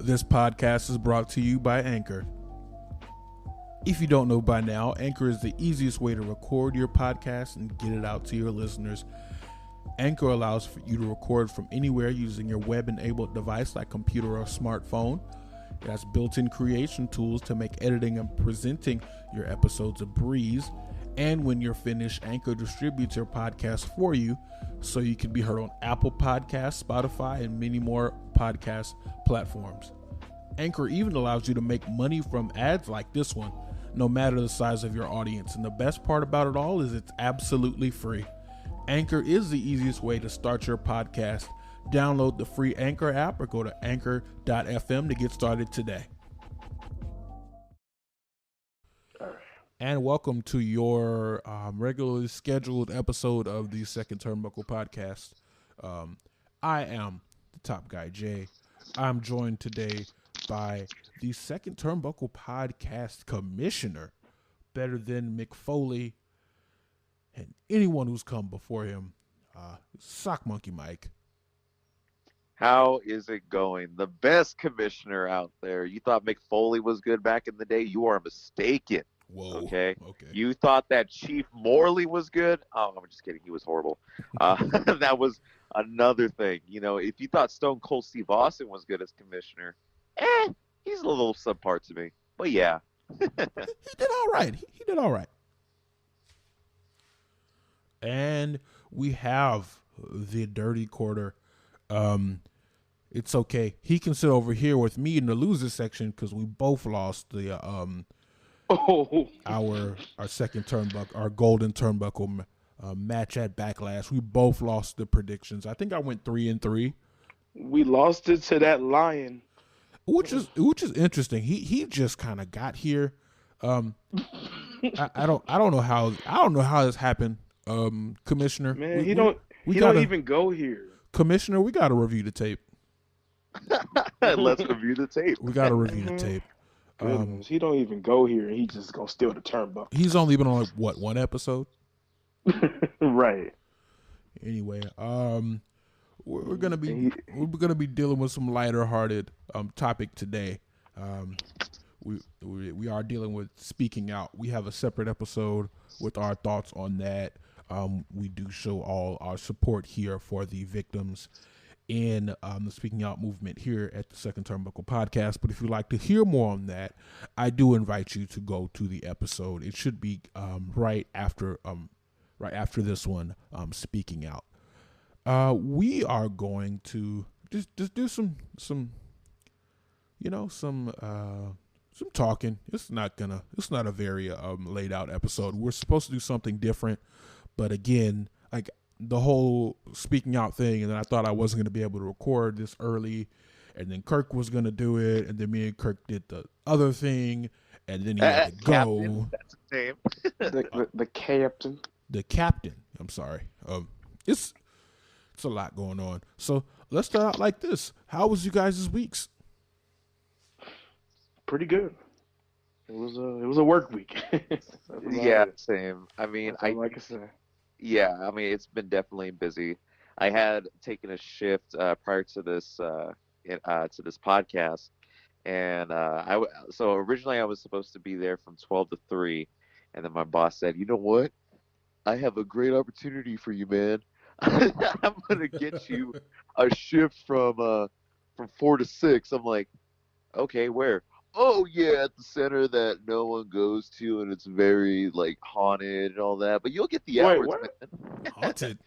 This podcast is brought to you by Anchor. If you don't know by now, Anchor is the easiest way to record your podcast and get it out to your listeners. Anchor allows for you to record from anywhere using your web-enabled device like computer or smartphone. It has built-in creation tools to make editing and presenting your episodes a breeze. And when you're finished, Anchor distributes your podcast for you so you can be heard on Apple Podcasts, Spotify, and many more podcast platforms. Anchor even allows you to make money from ads like this one, no matter the size of your audience. And the best part about it all is it's absolutely free. Anchor is the easiest way to start your podcast. Download the free Anchor app or go to anchor.fm to get started today. And welcome to your regularly scheduled episode of the Second Turnbuckle podcast. I am the top guy, Jay. I'm joined today by the Second Turnbuckle podcast commissioner, better than Mick Foley and anyone who's come before him, Sock Monkey Mike. How is it going? The best commissioner out there. You thought Mick Foley was good back in the day? You are mistaken. Whoa. Okay. You thought that Chief Morley was good? Oh, I'm just kidding. He was horrible. That was another thing. You know, if you thought Stone Cold Steve Austin was good as commissioner, he's a little subpar to me. But yeah. He did all right. He did all right. And we have the dirty quarter. It's okay. He can sit over here with me in the loser section because we both lost the our second turnbuckle, our Golden Turnbuckle match at Backlash. We both lost the predictions. I think I went 3-3. We lost it to that lion, which is interesting. He just kind of got here. I don't know how this happened. Commissioner, man, he don't even go here. Commissioner, we got to review the tape. Let's review the tape. We got to review the tape. He don't even go here, and he just gonna steal the turnbuckle. He's only been on one episode, right? Anyway, we're gonna be dealing with some lighter-hearted topic today. We are dealing with speaking out. We have a separate episode with our thoughts on that. We do show all our support here for the victims in the Speaking Out movement here at the Second Turnbuckle podcast. But if you'd like to hear more on that, I do invite you to go to the episode. It should be right after this one, Speaking Out. We are going to just do some talking. It's not a very laid out episode. We're supposed to do something different, but again, like the whole speaking out thing, and then I thought I wasn't going to be able to record this early, and then Kirk was going to do it, and then me and Kirk did the other thing, and then he had to go. That's his name. the captain. The captain. I'm sorry. It's a lot going on. So let's start out like this. How was you guys' weeks? Pretty good. It was a work week. Yeah, same. I mean, like I said. Yeah, I mean, it's been definitely busy. I had taken a shift prior to this podcast, and so originally I was supposed to be there from 12 to 3, and then my boss said, "You know what? I have a great opportunity for you, man. I'm gonna get you a shift from 4 to 6." I'm like, "Okay, where?" "Oh yeah, at the center that no one goes to, and it's very like haunted and all that. But you'll get the hours." Haunted.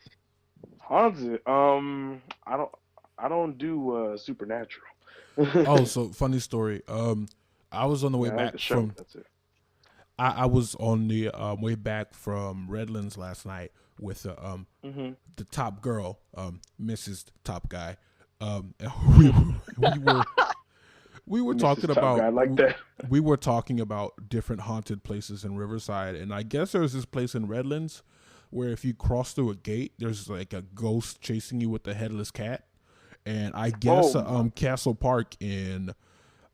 Haunted. I don't do supernatural. Oh, so funny story. I was on the way back from. That's it. I was on the way back from Redlands last night with the top girl, Mrs. Top Guy. And we were talking about we were talking about different haunted places in Riverside, and I guess there's this place in Redlands where if you cross through a gate, there's like a ghost chasing you with a headless cat. And I guess Castle Park in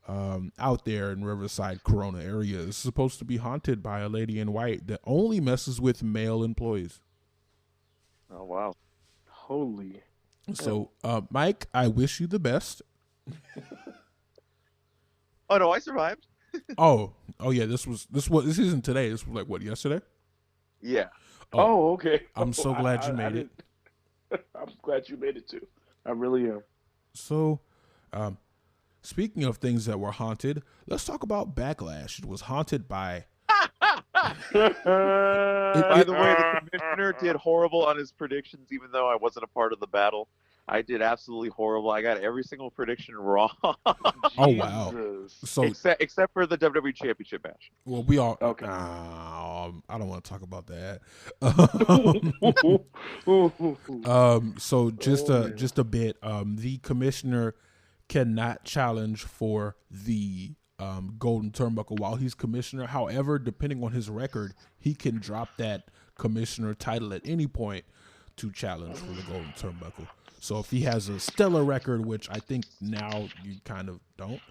out there in Riverside, Corona area is supposed to be haunted by a lady in white that only messes with male employees. Oh wow! Holy. So, Mike, I wish you the best. Oh no, I survived. Oh yeah. This isn't today. This was like what, yesterday? Yeah. Oh, okay. I'm so glad you made it. I'm glad you made it too. I really am. So, speaking of things that were haunted, let's talk about Backlash. It was haunted by. By the way, the commissioner did horrible on his predictions, even though I wasn't a part of the battle. I did absolutely horrible. I got every single prediction wrong. Oh wow! So except for the WWE Championship match. Well, we all. Okay. I don't want to talk about that. So just a bit. The commissioner cannot challenge for the Golden Turnbuckle while he's commissioner. However, depending on his record, he can drop that commissioner title at any point to challenge for the Golden Turnbuckle. So if he has a stellar record, which I think now you kind of don't.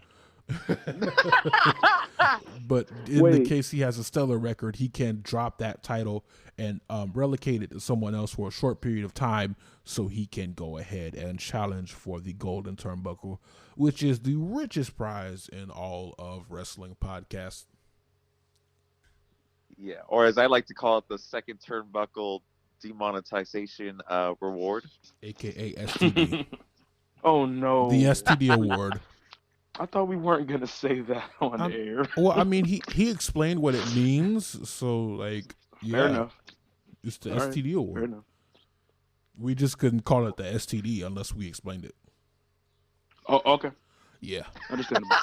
But in the case he has a stellar record, he can drop that title and relegate it to someone else for a short period of time so he can go ahead and challenge for the Golden Turnbuckle, which is the richest prize in all of wrestling podcasts. Yeah, or as I like to call it, the second turnbuckle demonetization reward, aka STD. Oh no, the STD award. I thought we weren't gonna say that on air. Well, I mean, he explained what it means, so like, yeah, fair enough. It's the STD award. Fair enough. We just couldn't call it the STD unless we explained it. Oh, okay. Yeah, understandable.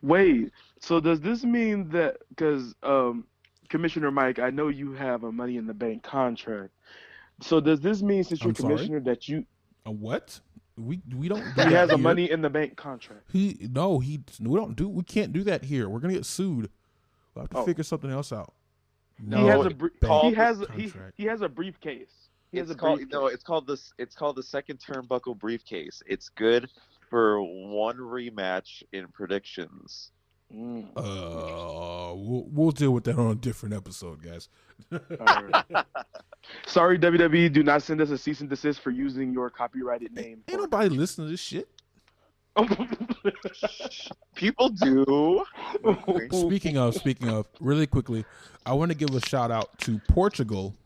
Wait, so does this mean that because Commissioner Mike, I know you have a Money in the Bank contract. So does this mean since you're commissioner that you a what? We don't. He has a Money in the Bank contract. We can't do that here. We're gonna get sued. We'll have to figure something else out. No, he has a briefcase. It's called the second turnbuckle briefcase. It's good for one rematch in predictions. We'll deal with that on a different episode, guys. Right. Sorry, WWE, do not send us a cease and desist for using your copyrighted name. Ain't nobody listening to this shit. People do. Speaking of, really quickly, I want to give a shout out to Portugal.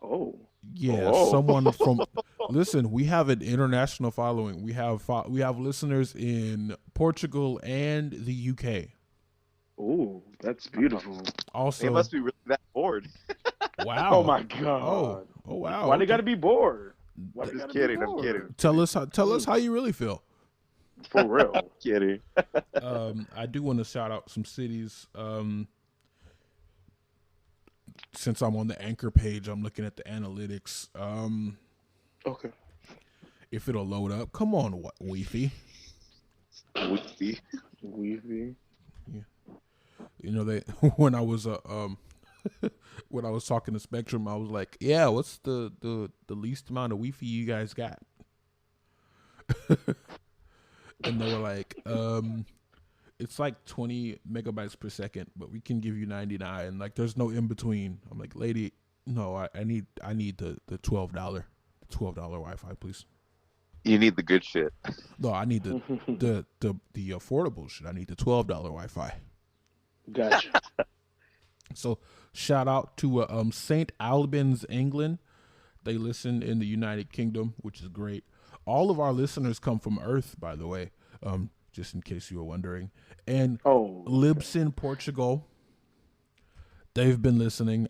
Oh. Yeah, someone from. Listen, we have an international following. We have listeners in Portugal and the UK. Oh, that's beautiful. Also, they must be really that bored. Wow. Oh my god. Oh wow. Why they got to be bored? I'm just kidding. I'm kidding. Tell us how you really feel. For real. Kidding. I do want to shout out some cities. Since I'm on the Anchor page, I'm looking at the analytics. Okay. If it'll load up, come on, Weefy. Weefy. Yeah. You know, when I was when I was talking to Spectrum, I was like, "Yeah, what's the least amount of Wi-Fi you guys got?" And they were like, "It's like 20 megabytes per second, but we can give you 99. Like, there's no in between." I'm like, "Lady, no, I need the $12 Wi-Fi, please." You need the good shit. No, I need the affordable shit. I need the $12 Wi-Fi. Gotcha. So shout out to St. Albans, England. They listen in the United Kingdom, which is great. All of our listeners come from Earth, by the way, just in case you were wondering. And Libsyn, Portugal. They've been listening.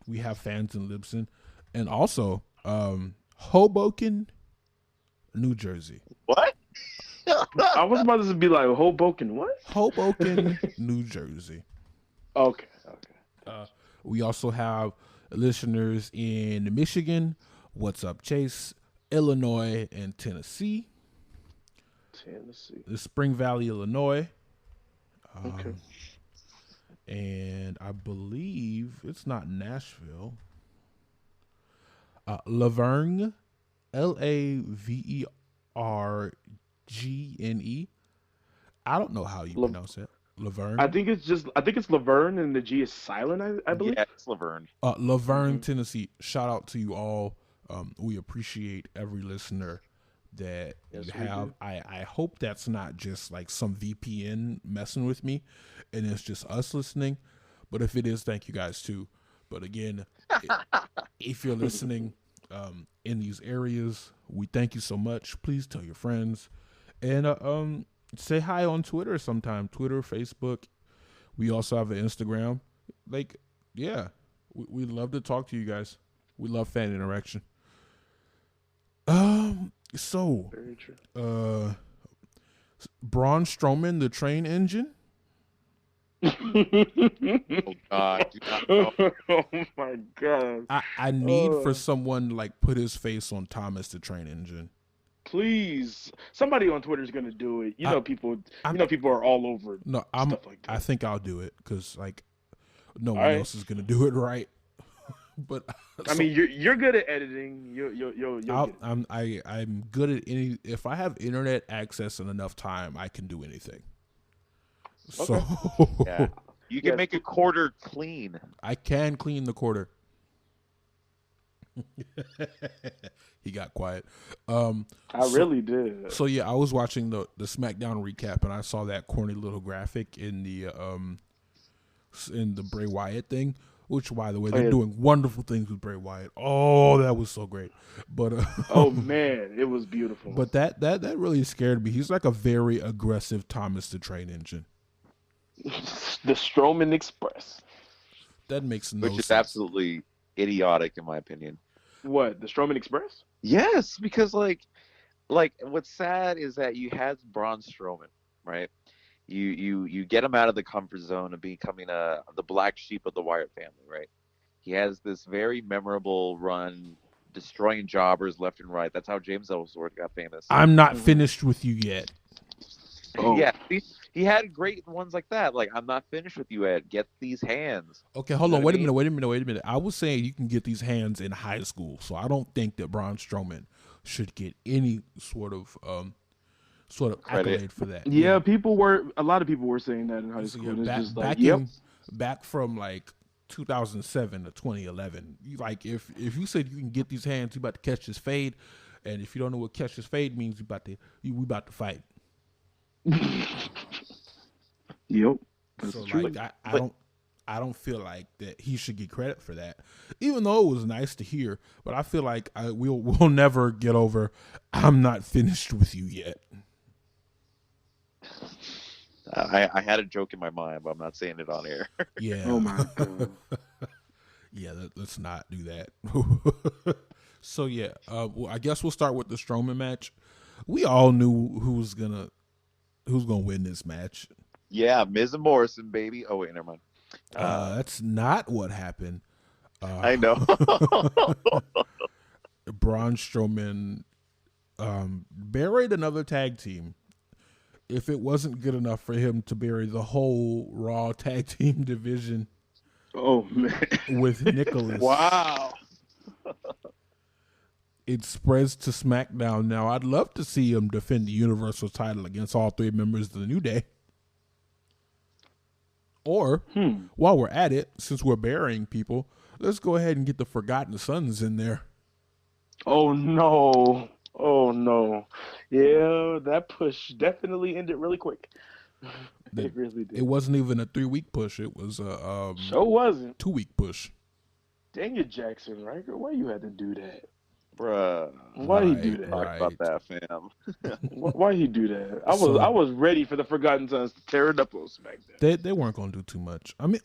We have fans in Libsyn, and also Hoboken, New Jersey. What? I was about to be like Hoboken. What? Hoboken, New Jersey. Okay. We also have listeners in Michigan, What's Up Chase, Illinois, and Tennessee. The Spring Valley, Illinois. Okay. And I believe it's not Nashville. Laverne, Lavergne. I don't know how you pronounce it. Laverne. I think it's Laverne and the G is silent. I believe. Yeah, it's Laverne. Laverne, Tennessee. Shout out to you all. We appreciate every listener that Yes, you we have. do. I hope that's not just like some VPN messing with me and it's just us listening. But if it is, thank you guys too. But again, if you're listening in these areas, we thank you so much. Please tell your friends and say hi on Twitter sometime. Twitter, Facebook. We also have an Instagram. Like, yeah, we love to talk to you guys. We love fan interaction. So, Very true. Braun Strowman, the train engine. Oh God, do not know. Oh my God. I need for someone like put his face on Thomas the train engine. Please, somebody on Twitter is gonna do it. You know, people are all over stuff like that. I think I'll do it because like no All one right. else is gonna do it right. But I mean, you're good at editing. You'll get it. I'm good at any. If I have internet access and enough time, I can do anything. So Yeah, you can make a quarter clean. I can clean the quarter. He got quiet. I really did. So yeah, I was watching the SmackDown recap and I saw that corny little graphic in the Bray Wyatt thing. Which, by the way, they're doing wonderful things with Bray Wyatt. Oh, that was so great. But oh man, it was beautiful. But that really scared me. He's like a very aggressive Thomas the Train Engine. The Strowman Express. That makes no sense. Which is absolutely idiotic, in my opinion. What, the Strowman Express? Yes, because like what's sad is that you had Braun Strowman, right? You get him out of the comfort zone of becoming the black sheep of the Wyatt family, right? He has this very memorable run, destroying jobbers left and right. That's how James Ellsworth got famous. I'm not finished with you yet. Oh. Yeah, he had great ones like that. Like, I'm not finished with you, Ed. Get these hands. Okay, hold on. Wait a minute. I was saying you can get these hands in high school, so I don't think that Braun Strowman should get any sort of accolade for that. Yeah, a lot of people were saying that in high school. Back from like 2007 to 2011. Like if you said you can get these hands, you about to catch this fade, and if you don't know what catch this fade means, we about to fight. Yep. So true. Like I don't feel like that he should get credit for that, even though it was nice to hear. But I feel like we'll never get over. I'm not finished with you yet. I had a joke in my mind, but I'm not saying it on air. Yeah. Oh my God. Yeah, let's not do that. So yeah, well, I guess we'll start with the Strowman match. We all knew who's gonna win this match. Yeah, Miz and Morrison, baby. Oh wait, never mind. That's not what happened. I know. Braun Strowman buried another tag team. If it wasn't good enough for him to bury the whole Raw tag team division. Oh man. With Nicholas. Wow. It spreads to SmackDown now. I'd love to see him defend the Universal title against all three members of the New Day. Or, while we're at it, since we're burying people, let's go ahead and get the Forgotten Sons in there. Oh no. Oh no. Yeah, that push definitely ended really quick. It really did. It wasn't even a 3-week push. It was a sure wasn't 2-week push. Dang it, Jackson Riker. Why you had to do that? Bruh. Why he do that? Talk about that, fam. Why he do that? I was ready for the Forgotten Sons to tear it up on SmackDown. They weren't gonna do too much. I mean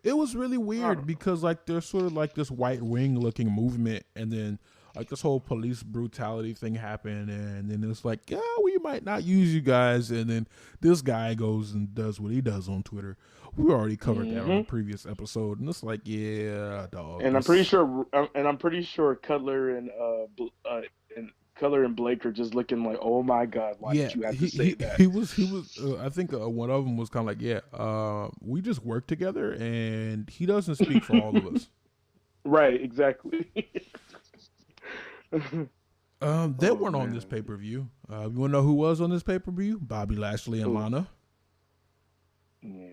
it was really weird because like there's sort of like this white ring looking movement, and then like this whole police brutality thing happened, and then it's like, yeah, we might not use you guys, and then this guy goes and does what he does on Twitter. We already covered that on a previous episode, and it's like, yeah, dog. And I'm pretty sure Cutler and Blake are just looking like, oh my God, why did you have to say that? He was. I think one of them was kind of like, yeah, we just work together, and he doesn't speak for all of us. Right, exactly. They weren't on this pay-per-view. You want to know who was on this pay-per-view? Bobby Lashley and Lana. Yeah.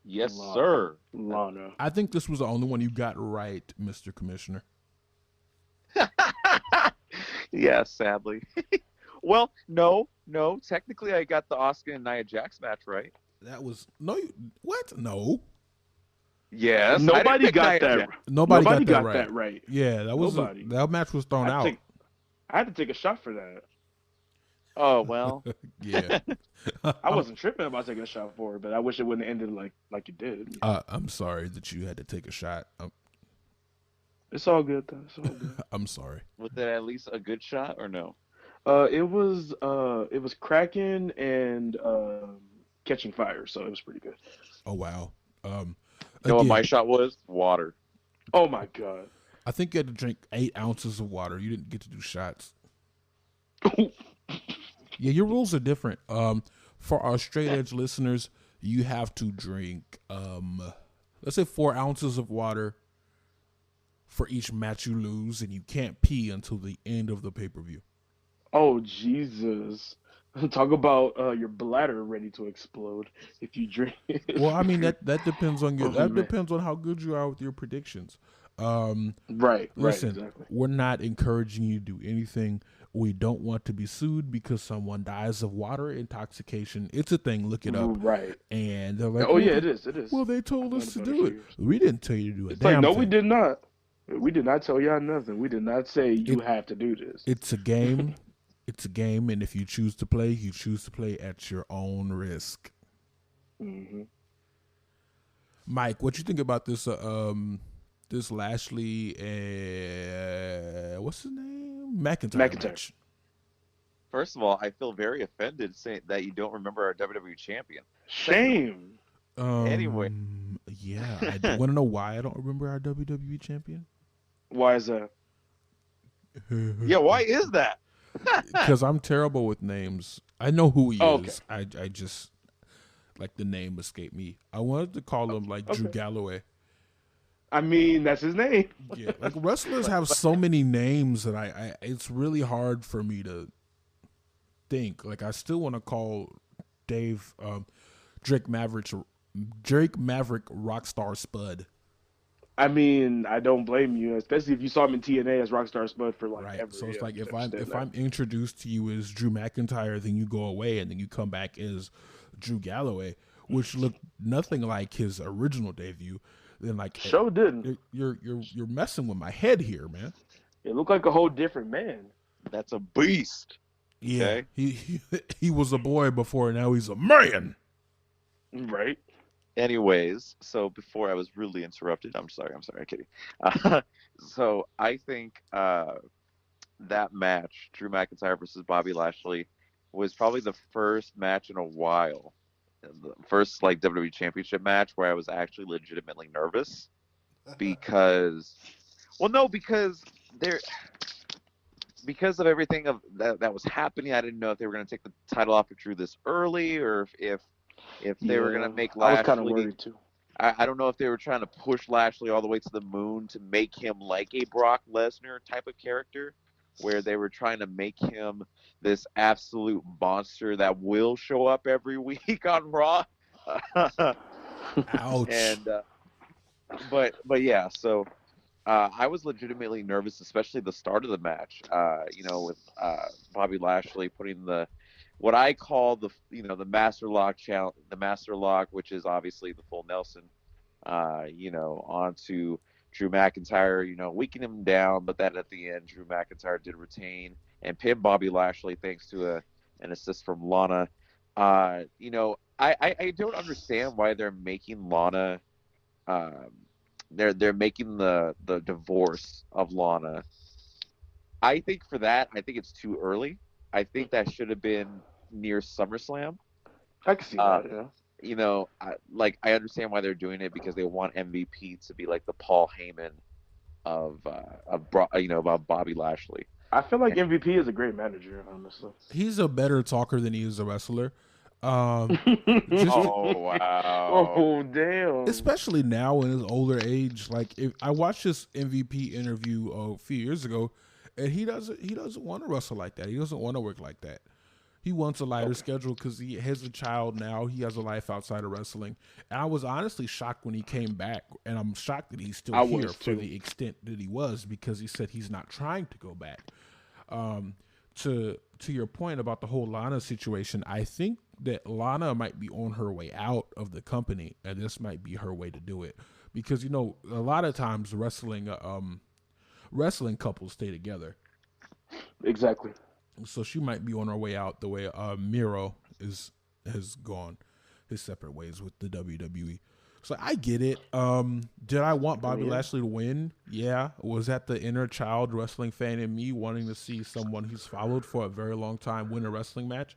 Yes, sir. Lana. I think this was the only one you got right, Mr. Commissioner. Yeah, sadly. Well, no. Technically, I got the Oscar and Nia Jax match right. That was no. What? No. Yes, I didn't Nobody pick got Nia that. Jax. Nobody Nobody got that got right. that right. Yeah, Nobody. that match was thrown I out. think I had to take a shot for that. Oh well. Yeah. I wasn't tripping about taking a shot for it, but I wish it wouldn't have ended like it did. I'm sorry that you had to take a shot. It's all good though. It's all good. I'm sorry. Was that at least a good shot or no? It was cracking and catching fire, so it was pretty good. Oh wow. You know what my shot was? Water. Oh my god. I think you had to drink 8 ounces of water. You didn't get to do shots. Yeah, your rules are different. For our straight edge listeners, you have to drink let's say 4 ounces of water for each match you lose, and you can't pee until the end of the pay-per-view. Oh Jesus. Talk about your bladder ready to explode if you drink. Well, I mean that depends on your man. depends on how good you are with your predictions. Right, Listen, exactly. we're not encouraging you to do anything. We don't want to be sued because someone dies of water intoxication. It's a thing. Look it up. Right. And they're like, oh yeah, it is. It is. Well, they told I've us to known about do for it. years. We didn't tell you to do it. It's like, no, we did not. We did not tell y'all nothing. We did not say you have to do this. It's a game. It's a game, and if you choose to play, you choose to play at your own risk. Mm-hmm. Mike, what you think about this? This Lashley what's his name? McIntyre. Match? First of all, I feel very offended saying that you don't remember our WWE champion. Shame. Anyway. Yeah, I want to know why I don't remember our WWE champion. Why is that? Yeah, why is that? Because I'm terrible with names. I know who he is. I just like the name escaped me. I wanted to call him like Drew Galloway. I mean, that's his name. Yeah, like wrestlers have so many names that I it's really hard for me to think. Like I still want to call Dave Drake Maverick Rockstar Spud. I mean, I don't blame you, especially if you saw him in TNA as Rockstar Spud for like ever. So it's like if I'm introduced to you as Drew McIntyre, then you go away and then you come back as Drew Galloway, which looked nothing like his original debut. Then like didn't. You're messing with my head here, man. It looked like a whole different man. That's a beast. Yeah, okay? he was a boy before, now he's a man. Right. Anyways, so before I was rudely interrupted, I'm sorry, kidding. So I think that match, Drew McIntyre versus Bobby Lashley, was probably the first match in a while, the first like WWE Championship match where I was actually legitimately nervous because of everything that was happening. I didn't know if they were going to take the title off of Drew this early or if they were going to make Lashley. I was kind of worried too. I don't know if they were trying to push Lashley all the way to the moon to make him like a Brock Lesnar type of character, where they were trying to make him this absolute monster that will show up every week on Raw. Ouch. And but yeah, so I was legitimately nervous, especially the start of the match. With Bobby Lashley putting what I call the Master Lock challenge, the Master Lock, which is obviously the full Nelson, onto Drew McIntyre, weakening him down, but then at the end, Drew McIntyre did retain and pin Bobby Lashley thanks to an assist from Lana. I don't understand why they're making Lana, they're making the divorce of Lana. I think it's too early. I think that should have been near SummerSlam. I can see that, yeah. I understand why they're doing it because they want MVP to be like the Paul Heyman of Bobby Lashley. I feel like MVP is a great manager, honestly. He's a better talker than he is a wrestler. Oh wow! Oh damn! Especially now in his older age, like if I watched this MVP interview a few years ago, and he doesn't want to wrestle like that. He doesn't want to work like that. He wants a lighter schedule because he has a child now. He has a life outside of wrestling. And I was honestly shocked when he came back, and I'm shocked that he's still here for the extent that he was because he said he's not trying to go back. To your point about the whole Lana situation, I think that Lana might be on her way out of the company, and this might be her way to do it. Because, a lot of times wrestling couples stay together. Exactly. So she might be on her way out the way Miro has gone his separate ways with the WWE. So I get it. Did I want Bobby Lashley to win? Yeah. Was that the inner child wrestling fan in me wanting to see someone he's followed for a very long time win a wrestling match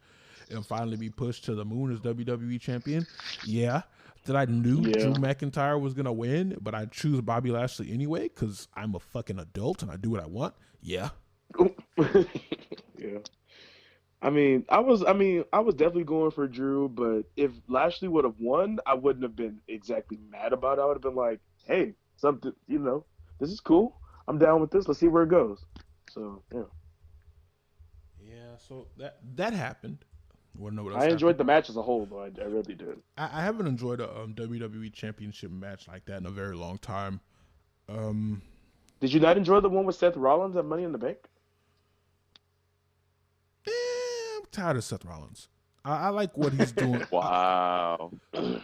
and finally be pushed to the moon as WWE champion? Yeah. Did I knew Drew McIntyre was going to win, but I choose Bobby Lashley anyway because I'm a fucking adult and I do what I want? Yeah. Yeah. I was definitely going for Drew, but if Lashley would have won, I wouldn't have been exactly mad about it. I would have been like, hey, something, this is cool. I'm down with this. Let's see where it goes. So, yeah. Yeah, so that happened. I enjoyed the match as a whole, though. I really did. I haven't enjoyed a WWE Championship match like that in a very long time. Did you not enjoy the one with Seth Rollins at Money in the Bank? I'm tired of Seth Rollins. I like what he's doing. Wow.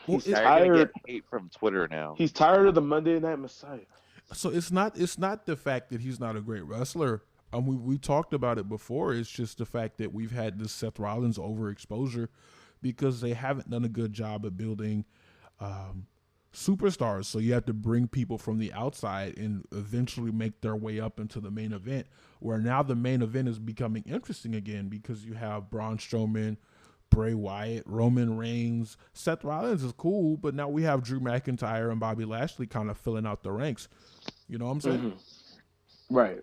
He's tired to get hate from Twitter now. He's tired of the Monday Night Messiah. So it's not the fact that he's not a great wrestler. We talked about it before. It's just the fact that we've had this Seth Rollins overexposure because they haven't done a good job of building superstars. So you have to bring people from the outside and eventually make their way up into the main event, where now the main event is becoming interesting again because you have Braun Strowman, Bray Wyatt, Roman Reigns. Seth Rollins is cool, but now we have Drew McIntyre and Bobby Lashley kind of filling out the ranks. You know what I'm saying? Mm-hmm. Right.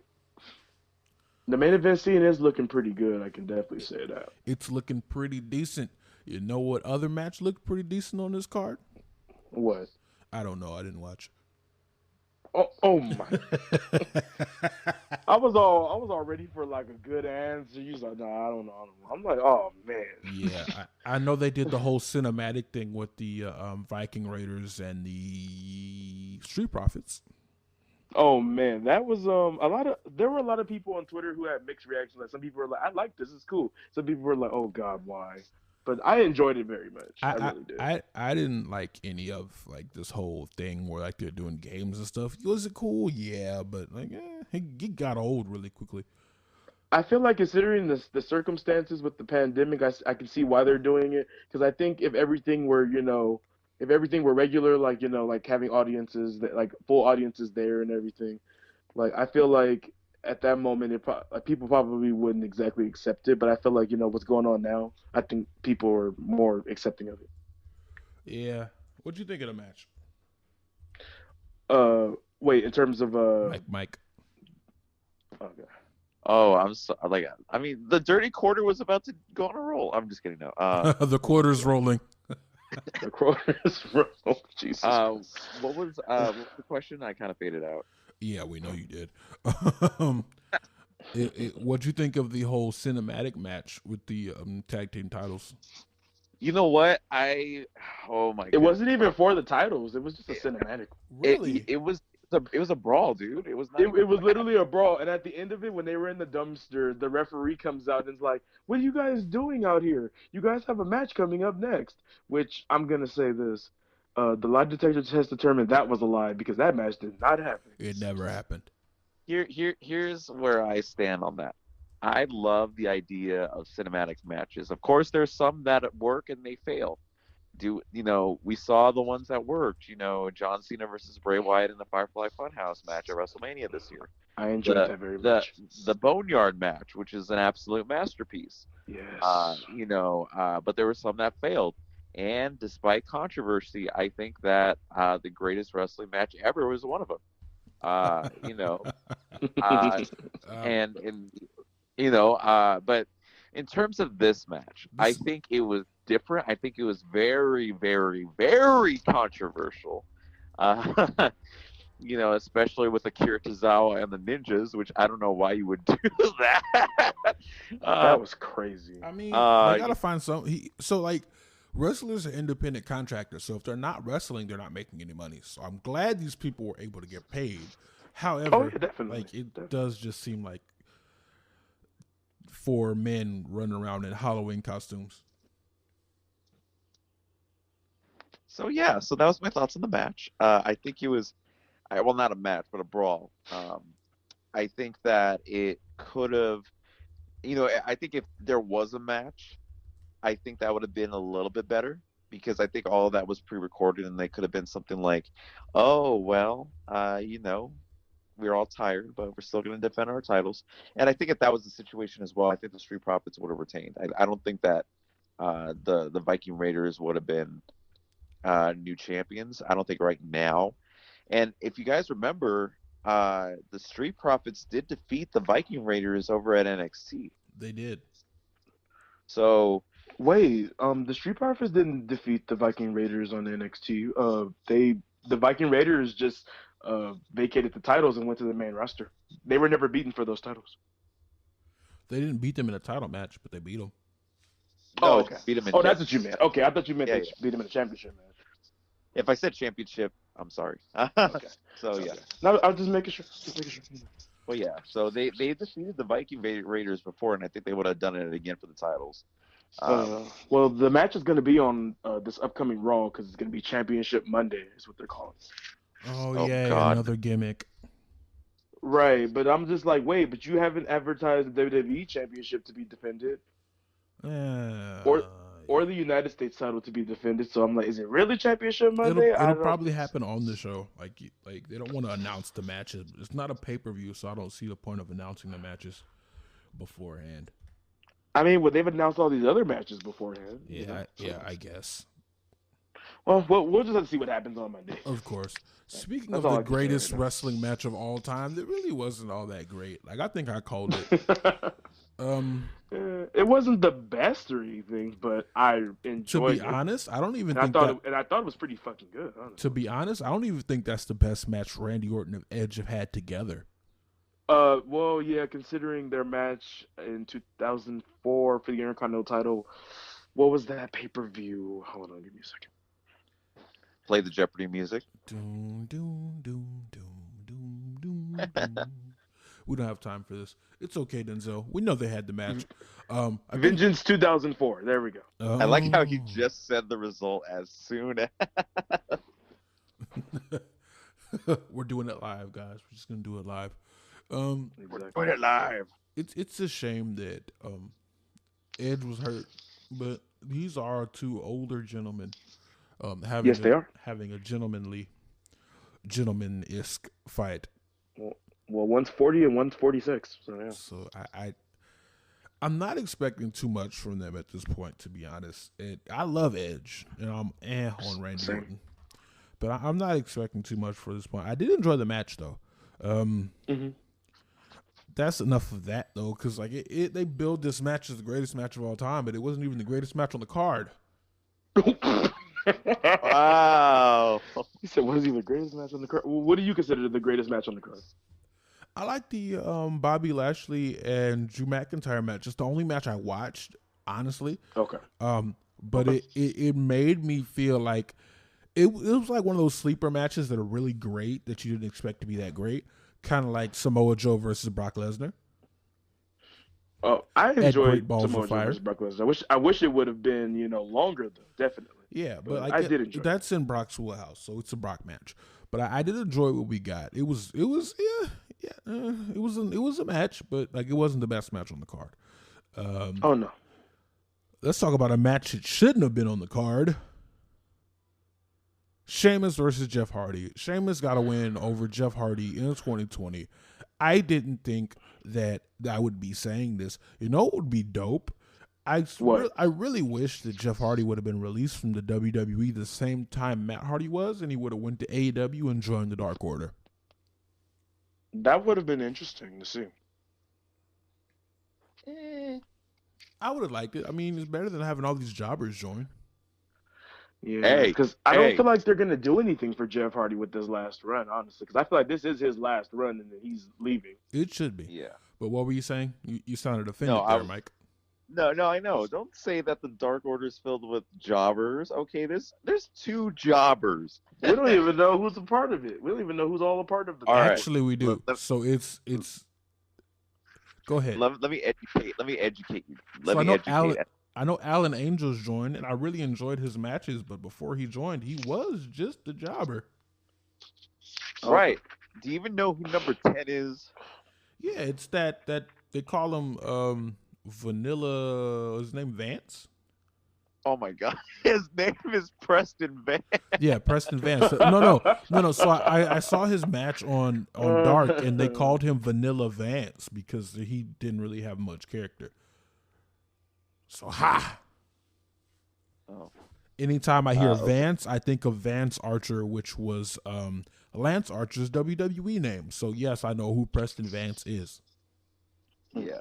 The main event scene is looking pretty good. I can definitely say that. It's looking pretty decent. You know what other match looked pretty decent on this card? What? I don't know. I didn't watch. Oh my! I was all ready for like a good answer. You was like, no, I don't know. I'm like, oh man. Yeah, I know they did the whole cinematic thing with the Viking Raiders and the Street Profits. Oh man, that was there were a lot of people on Twitter who had mixed reactions. Like some people were like, I like this, it's cool. Some people were like, oh God, why? But I enjoyed it very much. I really did. I didn't like any of like this whole thing where like they're doing games and stuff. Was it cool? Yeah, but like it got old really quickly. I feel like considering the circumstances with the pandemic, I can see why they're doing it. Because I think if everything were regular, like having audiences that like full audiences there and everything, like I feel like at that moment people probably wouldn't exactly accept it. But I feel like what's going on now, I think people are more accepting of it. Yeah. What'd you think of the match? Wait, in terms of Mike. Okay. Oh, the dirty quarter was about to go on a roll. I'm just kidding. No. The quarter's rolling. The quarter's rolling. Jesus. What was the question? I kind of faded out. Yeah, we know you did. What'd you think of the whole cinematic match with the tag team titles? You know what? Oh my God. It wasn't even for the titles. It was just a cinematic. Really? It was a brawl, dude. It was literally a brawl. And at the end of it, when they were in the dumpster, the referee comes out and is like, "What are you guys doing out here? You guys have a match coming up next." Which I'm gonna say this. The lie detector test determined that was a lie because that match did not happen. It never happened. Here's where I stand on that. I love the idea of cinematic matches. Of course, there's some that work and they fail. We saw the ones that worked. John Cena versus Bray Wyatt in the Firefly Funhouse match at WrestleMania this year. I enjoyed that very much. The Boneyard match, which is an absolute masterpiece. Yes. But there were some that failed. And despite controversy, I think that the greatest wrestling match ever was one of them. But in terms of this match, I think it was different. I think it was very, very, very controversial. Especially with Akira Tozawa and the Ninjas, which I don't know why you would do that. That was crazy. I mean, I gotta find wrestlers are independent contractors, so if they're not wrestling, they're not making any money. So I'm glad these people were able to get paid. However, definitely. does just seem like 4 men running around in Halloween costumes. So yeah, so that was my thoughts on the match. I think it was, well, not a match, but a brawl. I think that it could have, I think if there was a match, I think that would have been a little bit better because I think all of that was pre-recorded and they could have been something like, oh, well, we're all tired, but we're still going to defend our titles. And I think if that was the situation as well, I think the Street Profits would have retained. I don't think that the Viking Raiders would have been new champions. I don't think right now. And if you guys remember, the Street Profits did defeat the Viking Raiders over at NXT. They did. So wait, the Street Profits didn't defeat the Viking Raiders on NXT. The Viking Raiders just vacated the titles and went to the main roster. They were never beaten for those titles. They didn't beat them in a title match, but they beat them. No, okay. Beat them in that's what you meant. Okay, I thought you meant they beat them in a championship match. If I said championship, I'm sorry. Okay. So okay. yeah. No, I was just making sure. Well, yeah. So they defeated the Viking Raiders before, and I think they would have done it again for the titles. Well, the match is going to be on this upcoming Raw because it's going to be Championship Monday, is what they're calling it. Oh yeah, God. Another gimmick. Right, but I'm just like, wait, but you haven't advertised the WWE Championship to be defended, or the United States title to be defended. So I'm like, is it really Championship Monday? It'll probably happen on the show. Like they don't want to announce the matches. It's not a pay-per-view, so I don't see the point of announcing the matches beforehand. I mean, well, they've announced all these other matches beforehand. Yeah, I guess. Well, we'll just have to see what happens on Monday. Of course. Speaking of the greatest wrestling match of all time, it really wasn't all that great. Like, I think I called it. It wasn't the best or anything, but I enjoyed it. To be honest, I don't even think I thought it was pretty fucking good, honestly. To be honest, I don't even think that's the best match Randy Orton and Edge have had together. Well, yeah, considering their match in 2004 for the Intercontinental title, what was that pay-per-view? Hold on, give me a second. Play the Jeopardy music. Doom, doom, doom, doom, doom, doom, doom. We don't have time for this. It's okay, Denzel. We know they had the match. Vengeance 2004. There we go. I like how he just said the result as soon as. We're doing it live, guys. We're just gonna do it live. We're doing it live. It's a shame that Edge was hurt, but these are two older gentlemen. Yes, they are having a gentleman-esque fight. Well, one's 40 and one's 46. So yeah. So I'm not expecting too much from them at this point, to be honest. I love Edge, and I'm on Randy Orton, but I'm not expecting too much for this point. I did enjoy the match though. That's enough of that though, because like they build this match as the greatest match of all time, but it wasn't even the greatest match on the card. Wow. He said, "What is even the greatest match on the card?" What do you consider the greatest match on the card? I like the Bobby Lashley and Drew McIntyre match. It's the only match I watched, honestly. Okay. But it made me feel like it was like one of those sleeper matches that are really great that you didn't expect to be that great. Kind of like Samoa Joe versus Brock Lesnar. Oh, I enjoyed Samoa Joe versus Brock Lesnar. I wish it would have been longer though. Definitely. Yeah, but I did enjoy. That's in Brock's wheelhouse, so it's a Brock match. But I did enjoy what we got. It was it was a match, but like it wasn't the best match on the card. Oh no. Let's talk about a match that shouldn't have been on the card. Sheamus versus Jeff Hardy. Sheamus got a win over Jeff Hardy in 2020. I didn't think that I would be saying this. You know what would be dope? I really wish that Jeff Hardy would have been released from the WWE the same time Matt Hardy was, and he would have went to AEW and joined the Dark Order. That would have been interesting to see. I would have liked it. I mean, it's better than having all these jobbers join. Yeah, because I don't feel like they're going to do anything for Jeff Hardy with this last run, honestly. Because I feel like this is his last run and then he's leaving. It should be. Yeah. But what were you saying? You sounded offended there, Mike. No, I know. Don't say that the Dark Order is filled with jobbers. Okay, there's two jobbers. We don't even know who's a part of it. We don't even know who's all a part of the. Actually, we do. So it's Go ahead. Let me educate. Let me educate you. So I know Alan Angels joined, and I really enjoyed his matches. But before he joined, he was just a jobber. Right. Do you even know who number 10 is? Yeah, it's that they call him Vanilla. His name Vance. Oh my God, his name is Preston Vance. Yeah, Preston Vance. No. So I saw his match on Dark, and they called him Vanilla Vance because he didn't really have much character. So Oh. Anytime I hear Vance, I think of Vance Archer, which was Lance Archer's WWE name. So yes, I know who Preston Vance is. Yeah.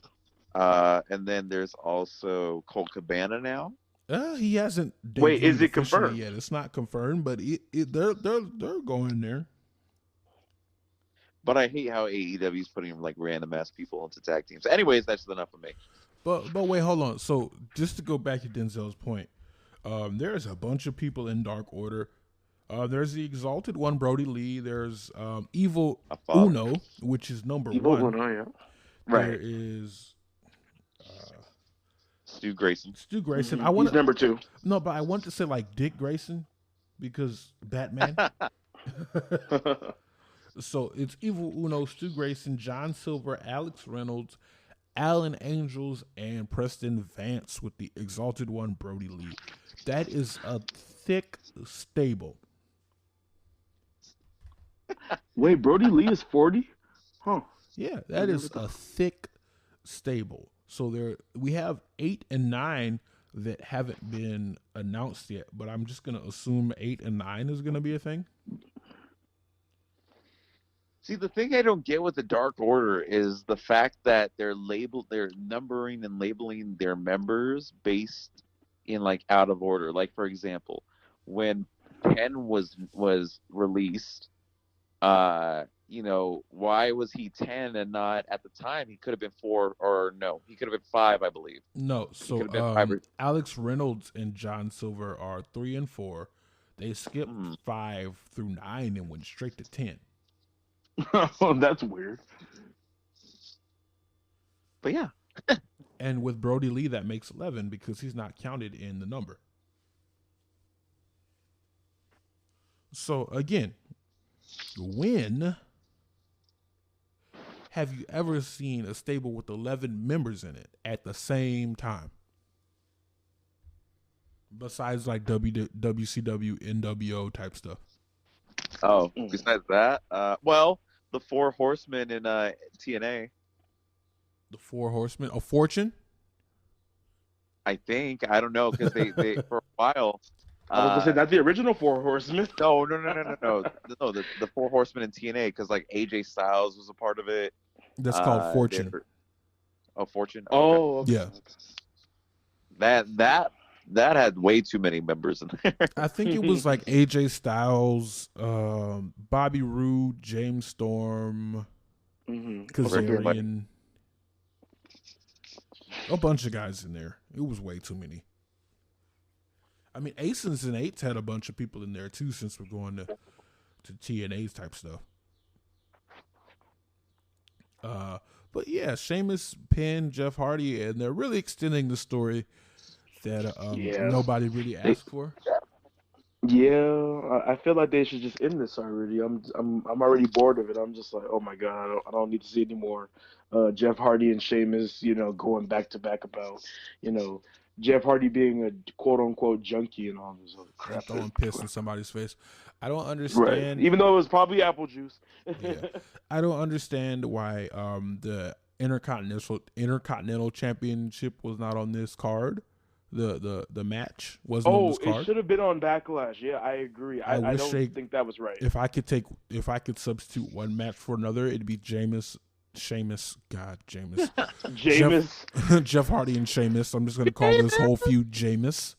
And then there's also Colt Cabana now. He hasn't debuted. Wait, is it confirmed yet? It's not confirmed, but they're going there. But I hate how AEW is putting like random ass people into tag teams. Anyways, that's enough of me. But wait, hold on. So just to go back to Denzel's point, there's a bunch of people in Dark Order. There's the Exalted One, Brody Lee. There's Evil Uno, which is number Evil one. Uno, yeah. Right. There is Stu Grayson. Mm-hmm. He's number 2. No, but I want to say like Dick Grayson because Batman. So it's Evil Uno, Stu Grayson, John Silver, Alex Reynolds, Alan Angels, and Preston Vance with the Exalted One, Brody Lee. That is a thick stable. Wait, Brody Lee is 40? Huh. Yeah, that is a thick stable. So we have 8 and 9 that haven't been announced yet, but I'm just gonna assume 8 and 9 is gonna be a thing. See, the thing I don't get with the Dark Order is the fact that they're numbering and labeling their members based in like out of order. Like for example, when 10 was released, why was he 10 and not at the time? He could have been 4 or no, he could have been 5, I believe. No, so Alex Reynolds and John Silver are 3 and 4. They skipped 5 through 9 and went straight to 10. Oh, that's weird. But yeah. And with Brody Lee, that makes 11 because he's not counted in the number. So again, when have you ever seen a stable with 11 members in it at the same time? Besides like WCW, NWO type stuff. Oh, besides that, the 4 Horsemen in TNA. The 4 Horsemen of Fortune? I think. I don't know, because they for a while. I was going to say, that's the original 4 Horsemen. No. No, the 4 Horsemen in TNA, because like AJ Styles was a part of it. That's called Fortune. Fortune? Oh, okay. Yeah. That had way too many members in there. I think it was like AJ Styles, Bobby Roode, James Storm, Kazarian. A bunch of guys in there. It was way too many. I mean, Aces and Eights had a bunch of people in there too, since we're going to TNA type stuff. But yeah, Sheamus, Penn, Jeff Hardy, and they're really extending the story that nobody really asked for. Yeah, I feel like they should just end this already. I'm already bored of it. I'm just like, oh my god, I don't need to see any more Jeff Hardy and Sheamus, going back to back about, Jeff Hardy being a quote unquote junkie and all this other crap. Throwing piss in somebody's face. I don't understand. Right. Even though it was probably apple juice. Yeah. I don't understand why the Intercontinental Championship was not on this card. The match wasn't on this card. It should have been on Backlash. Yeah, I agree. I don't think that was right. If I could substitute one match for another, it'd be Sheamus. Jeff Hardy and Sheamus. I'm just gonna call this whole feud Sheamus.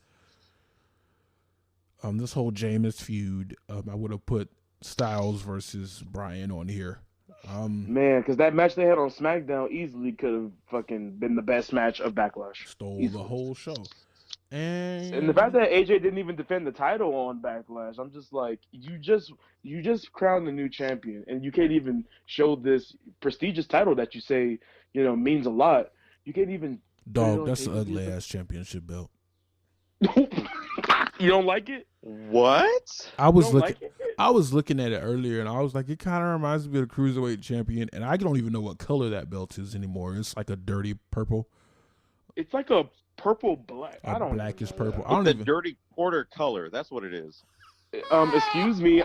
This whole Sheamus feud. I would have put Styles versus Bryan on here. Man, because that match they had on SmackDown easily could have fucking been the best match of Backlash. Stole the whole show. And the fact that AJ didn't even defend the title on Backlash, I'm just like, you just crowned a new champion, and you can't even show this prestigious title that you say means a lot. You can't even. Dog, that's an ugly ass championship belt. You don't like it? What? I was looking at it earlier, and I was like, it kind of reminds me of the Cruiserweight champion, and I don't even know what color that belt is anymore. It's like a dirty purple. It's like a purple black. I don't blackish purple. It's a dirty quarter color. That's what it is. Excuse me.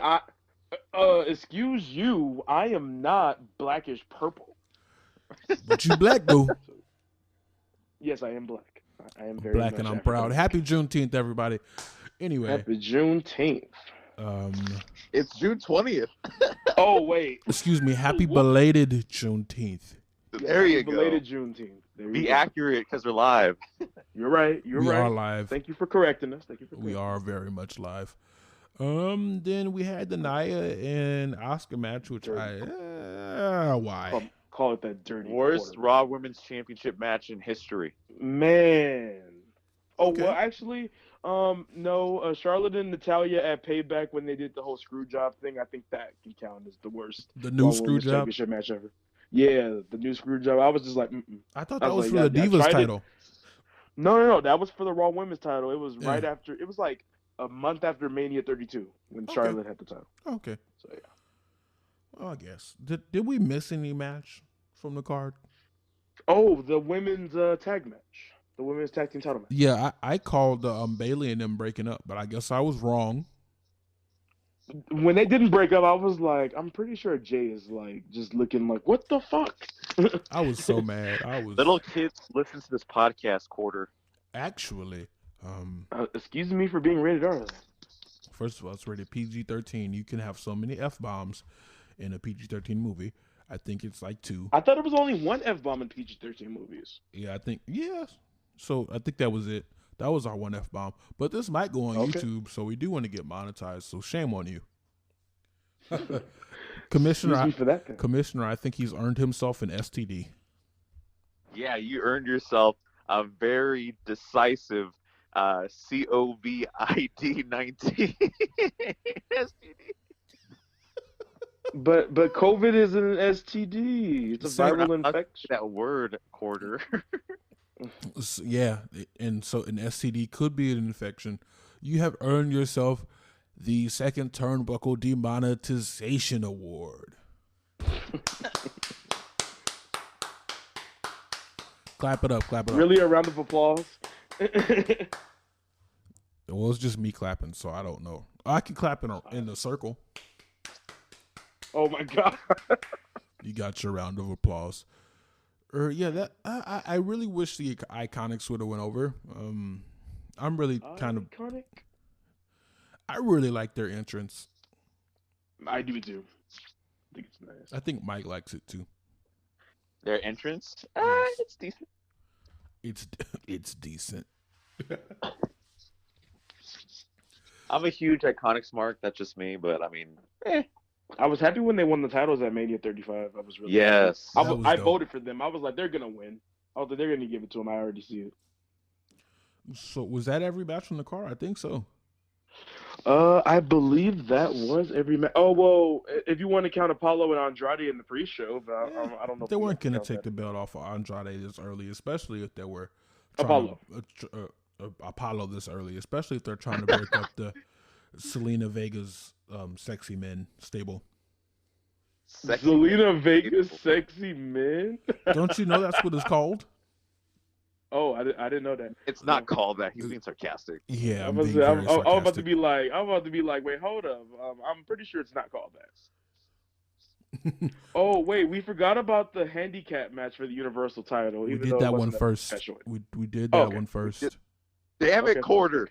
Excuse you. I am not blackish purple. But you black, though. Yes, I am black. I am very black, and I'm proud. Happy Juneteenth, everybody. Anyway, happy Juneteenth. It's June 20th. Oh wait. Excuse me. Happy belated Juneteenth. There you go. Belated Juneteenth. Be accurate because we're live. You're right. You're right. We are live. Thank you for correcting us. We are very much live. Then we had the Nia and Asuka match, which why? Call it that dirty. Worst Raw Women's Championship match in history. Man. Oh, okay. Well, actually, no. Charlotte and Natalya at Payback when they did the whole screw job thing. I think that can count as the worst. The new screw job championship match ever. Yeah, the new screw job. I was just like, I thought that was for the Divas title. No. That was for the Raw Women's title. It was right after. It was like a month after Mania 32 when Charlotte had the title. Okay. So yeah. Well, I guess. Did we miss any match from the card? Oh, the women's tag match. The women's tag team title match. Yeah, I called Bayley and them breaking up, but I guess I was wrong. When they didn't break up, I was like, I'm pretty sure Jay is like just looking like, what the fuck? I was so mad. Little kids listen to this podcast quarter. Actually, excuse me for being rated R. First of all, it's rated PG-13. You can have so many F-bombs in a PG-13 movie. I think it's like 2. I thought it was only 1 F-bomb in PG-13 movies. Yeah, So I think that was it. That was our 1 F-bomb. But this might go on YouTube, so we do want to get monetized. So shame on you. Commissioner, I think he's earned himself an STD. Yeah, you earned yourself a very decisive COVID-19 STD. But COVID isn't an STD. It's a viral infection. That word, quarter. Yeah, and so an STD could be an infection. You have earned yourself the second Turnbuckle Demonetization Award. Clap it up. Really, a round of applause? Well, it's just me clapping, so I don't know. I can clap in a circle. Oh my God. You got your round of applause. Yeah, I really wish the Iconics would have went over. I'm really Iconic? I really like their entrance. I do too. I think it's nice. I think Mike likes it too. Their entrance? Yes. It's decent. It's decent. I'm a huge Iconics mark. That's just me, but I mean, I was happy when they won the titles at Mania 35. I was really happy. I voted for them. I was like, they're gonna win. I was like, they're gonna give it to them. I already see it. So was that every match from the card? I think so. I believe that was every match. Oh well, if you want to count Apollo and Andrade in the pre-show, I don't know. They weren't gonna take the belt off of Andrade this early, especially if they were Apollo this early, especially if they're trying to break up the Selena Vega's sexy men stable. Selena Vega's sexy men? Don't you know that's what it's called? Oh, I didn't know that. It's not called that. He's being sarcastic. Yeah, I'm about to be like, wait, hold up. I'm pretty sure it's not called that. Oh, wait, we forgot about the handicap match for the Universal title. We did that one first. We did that one first. Damn it, quarter.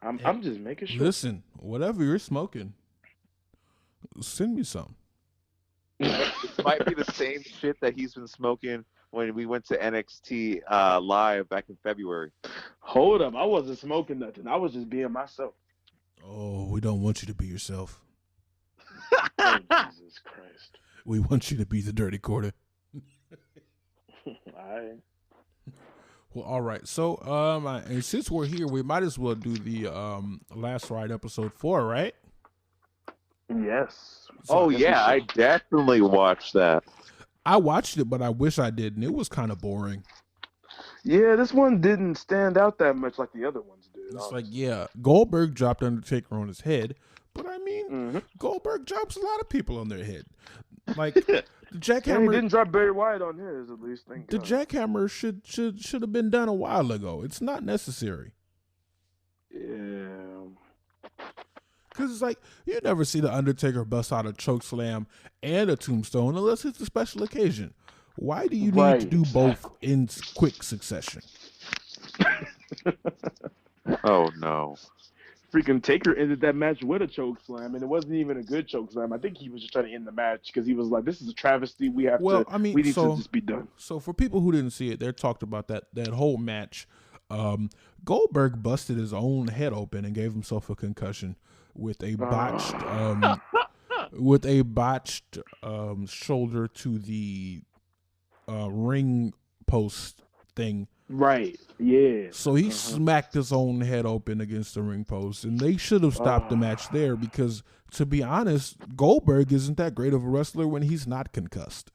I'm just making sure. Listen, whatever you're smoking, send me some. It might be the same shit that he's been smoking when we went to NXT live back in February. Hold up, I wasn't smoking nothing. I was just being myself. Oh, we don't want you to be yourself. Oh, Jesus Christ. We want you to be the dirty quarter. Well, all right. So, and since we're here, we might as well do the Last Ride episode 4, right? Yes. Oh yeah, I definitely watched that. I watched it, but I wish I didn't. It was kind of boring. Yeah, this one didn't stand out that much like the other ones did. It's honestly. like, yeah, Goldberg dropped Undertaker on his head, but I mean, Goldberg drops a lot of people on their head. Like the jackhammer. He didn't drop Barry Wyatt on his, at least. Thank The God. jackhammer should have been done a while ago. It's not necessary. Yeah. Because it's like, you never see the Undertaker bust out a choke slam and a tombstone unless it's a special occasion. Why do you need to do both in quick succession? Oh no. Freaking Taker ended that match with a choke slam, and it wasn't even a good choke slam. I think he was just trying to end the match because he was like, "This is a travesty. We need to just be done." So for people who didn't see it, they talked about that whole match. Goldberg busted his own head open and gave himself a concussion with a botched shoulder to the ring post thing. Right. Yeah. So he smacked his own head open against the ring post, and they should have stopped the match there because, to be honest, Goldberg isn't that great of a wrestler when he's not concussed.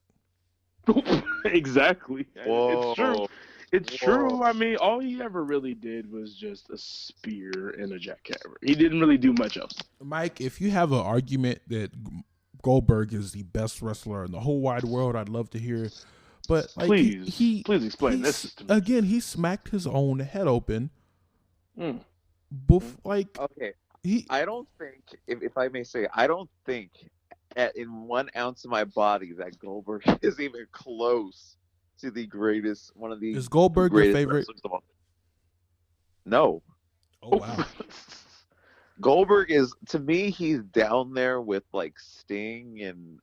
Exactly. Whoa. It's true. It's true. I mean, all he ever really did was just a spear and a jackhammer. He didn't really do much else. Mike, if you have an argument that Goldberg is the best wrestler in the whole wide world, I'd love to hear it. But like, please explain this to me. Again, he smacked his own head open. Okay. I don't think, if I may say, I don't think in 1 ounce of my body that Goldberg is even close to the greatest, one of the Is Goldberg your favorite? No. Oh wow. Goldberg is, to me, he's down there with like Sting and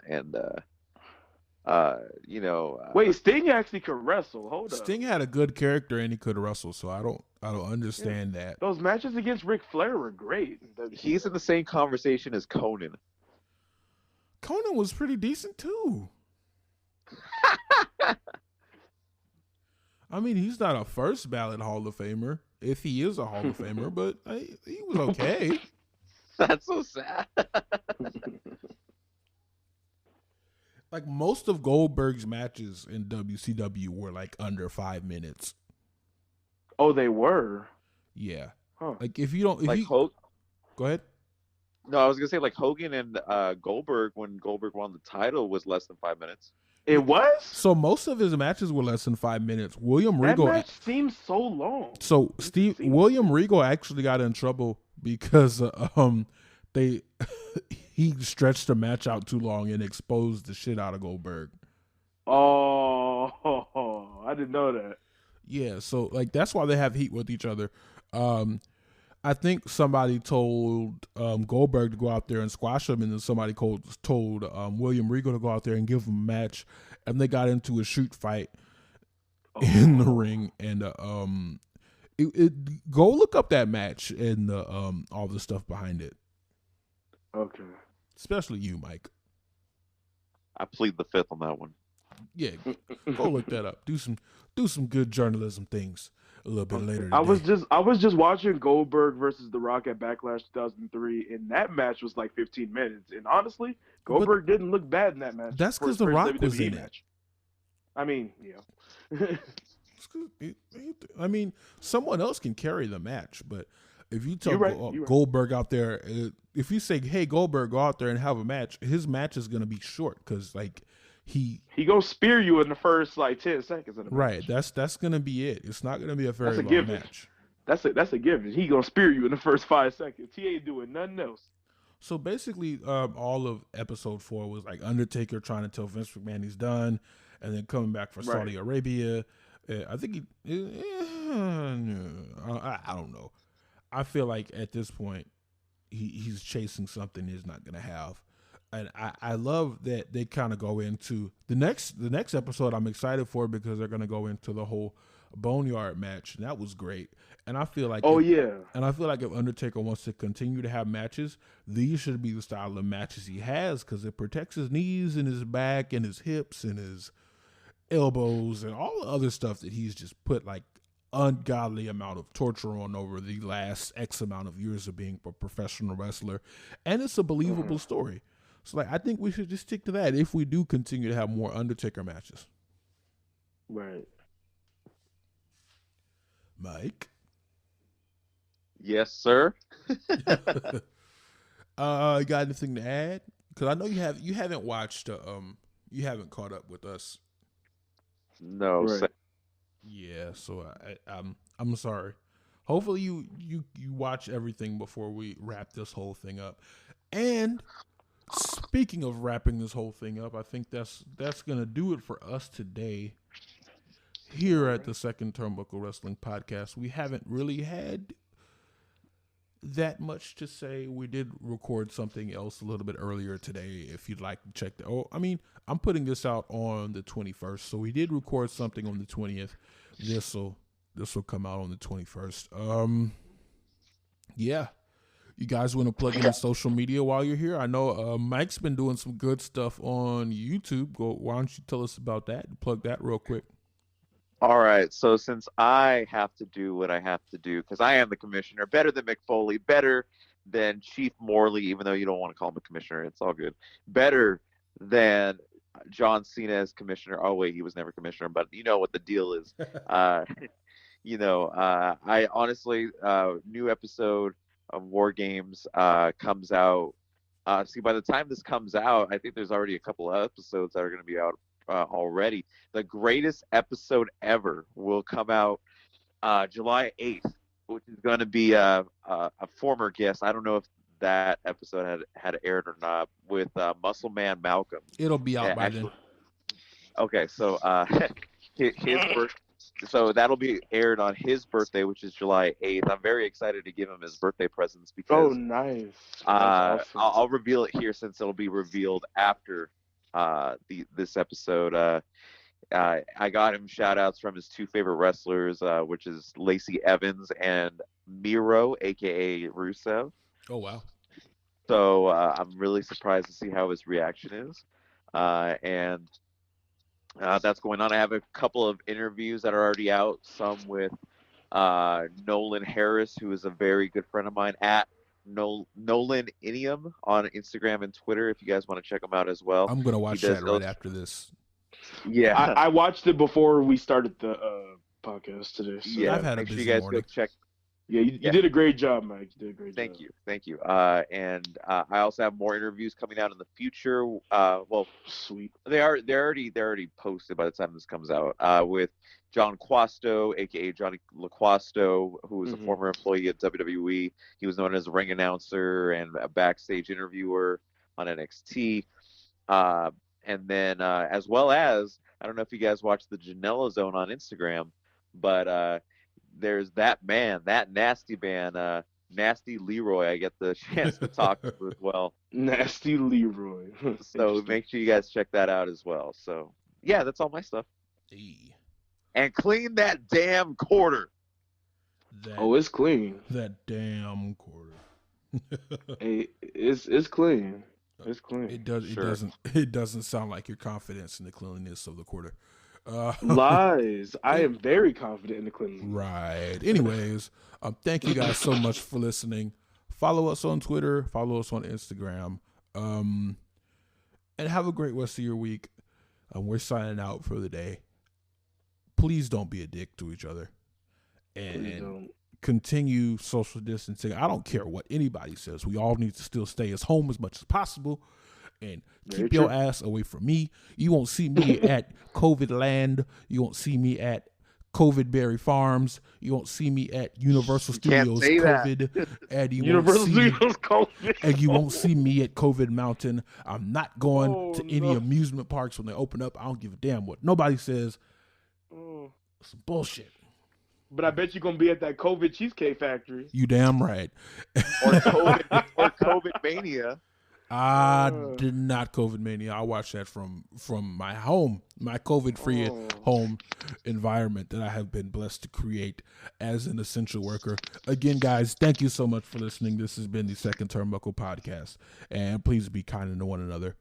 Wait, Sting actually could wrestle. Hold up. Sting had a good character and he could wrestle, so I don't understand that. Those matches against Ric Flair were great. He's in the same conversation as Conan. Conan was pretty decent too. I mean, he's not a first ballot Hall of Famer, if he is a Hall of Famer, but he was okay. That's so sad. Like, most of Goldberg's matches in WCW were like under 5 minutes. Oh, they were? Yeah. Huh. Like, if you don't... Go ahead. No, I was going to say, like, Hogan and Goldberg, when Goldberg won the title, was less than 5 minutes. It was? So most of his matches were less than 5 minutes. William Regal... That match seems so long. So William Regal actually got in trouble because he stretched the match out too long and exposed the shit out of Goldberg. Oh, I didn't know that. Yeah, so like that's why they have heat with each other. I think somebody told Goldberg to go out there and squash him, and then somebody told William Regal to go out there and give him a match, and they got into a shoot fight in the ring. And go look up that match and all the stuff behind it. Okay. Especially you, Mike. I plead the fifth on that one. Yeah, go look that up. Do some good journalism things a little bit later today. I was just watching Goldberg versus The Rock at Backlash 2003, and that match was like 15 minutes. And honestly, Goldberg didn't look bad in that match. That's because The Rock was in it. I mean, yeah. I mean, someone else can carry the match, but if you tell right. Goldberg out there, if you say, "Hey, Goldberg, go out there and have a match," his match is gonna be short because like he gonna spear you in the first like 10 seconds of the match. Right. That's gonna be it. It's not gonna be a very long match. That's a given. He gonna spear you in the first 5 seconds. He ain't doing nothing else. So basically, all of episode 4 was like Undertaker trying to tell Vince McMahon he's done, and then coming back for Saudi Arabia. I think I don't know. I feel like at this point, he's chasing something he's not gonna have. And I love that they kind of go into the next episode. I'm excited for because they're going to go into the whole Boneyard match, and that was great. And I feel like if Undertaker wants to continue to have matches, these should be the style of matches he has because it protects his knees and his back and his hips and his elbows and all the other stuff that he's just put like ungodly amount of torture on over the last X amount of years of being a professional wrestler, and it's a believable story. So, like, I think we should just stick to that if we do continue to have more Undertaker matches. Right. Mike? Yes, sir. You got anything to add? Because I know you haven't watched you haven't caught up with us. No. Right. Yeah, so I'm sorry. Hopefully you watch everything before we wrap this whole thing up. And speaking of wrapping this whole thing up, I think that's gonna do it for us today. Here at the Second Turnbuckle Wrestling Podcast, we haven't really had that much to say. We did record something else a little bit earlier today. If you'd like to check that. Oh, I mean, I'm putting this out on the 21st, so we did record something on the 20th. This will come out on the 21st. Yeah. You guys want to plug in the social media while you're here? I know Mike's been doing some good stuff on YouTube. Why don't you tell us about that? Plug that real quick. All right. So since I have to do what I have to do, because I am the commissioner, better than Mick Foley, better than Chief Morley, even though you don't want to call him a commissioner, it's all good. Better than John Cena as commissioner. Oh wait, he was never commissioner, but you know what the deal is. I honestly, new episode of War Games comes out. See, by the time this comes out, I think there's already a couple of episodes that are going to be out already. The greatest episode ever will come out July 8th, which is going to be a former guest. I don't know if that episode had aired or not, with Muscle Man Malcolm. It'll be out by then. Okay, so his so that'll be aired on his birthday, which is July 8th. I'm very excited to give him his birthday presents because nice. Awesome. I'll reveal it here since it'll be revealed after this episode. I got him shout outs from his two favorite wrestlers, which is Lacey Evans and Miro, aka Rusev. Oh wow. So I'm really surprised to see how his reaction is. And that's going on. I have a couple of interviews that are already out, some with Nolan Harris, who is a very good friend of mine, at Nolan Inium on Instagram and Twitter, if you guys want to check him out as well. I'm going to watch that right after this. Yeah. I watched it before we started the podcast today. So. Yeah, I've had make a sure busy you guys morning. go check. Yeah, you did a great job, Mike. You did a great job. Thank you. And I also have more interviews coming out in the future. Well, sweet. They're already posted by the time this comes out. With John Quasto, aka Johnny LaQuasto, who was a former employee at WWE. He was known as a ring announcer and a backstage interviewer on NXT. And then as well as, I don't know if you guys watch the Janela Zone on Instagram, but there's that nasty man, Nasty Leroy. I get the chance to talk to as well. Nasty Leroy. So make sure you guys check that out as well. So yeah, that's all my stuff. Hey. And clean that damn quarter. It's clean. That damn quarter. Hey, it's clean. It's clean. It doesn't sound like your confidence in the cleanliness of the quarter. Lies. I am very confident in the cleanliness. Right. Anyways, thank you guys so much for listening. Follow us on Twitter. Follow us on Instagram. And have a great rest of your week. We're signing out for the day. Please don't be a dick to each other. And continue social distancing. I don't care what anybody says. We all need to still stay at home as much as possible. And keep your ass away from me. You won't see me at COVID Land. You won't see me at COVID Berry Farms. You won't see me at Universal Studios COVID. And you Universal Studios COVID. And you won't see me at COVID Mountain. I'm not going to any amusement parks when they open up. I don't give a damn what nobody says. It's bullshit. But I bet you're going to be at that COVID Cheesecake Factory. You damn right. Or COVID Mania. I did not COVID Mania. I watched that from my home, my COVID-free home environment that I have been blessed to create as an essential worker. Again, guys, thank you so much for listening. This has been the Second Turnbuckle Podcast, and please be kind to one another.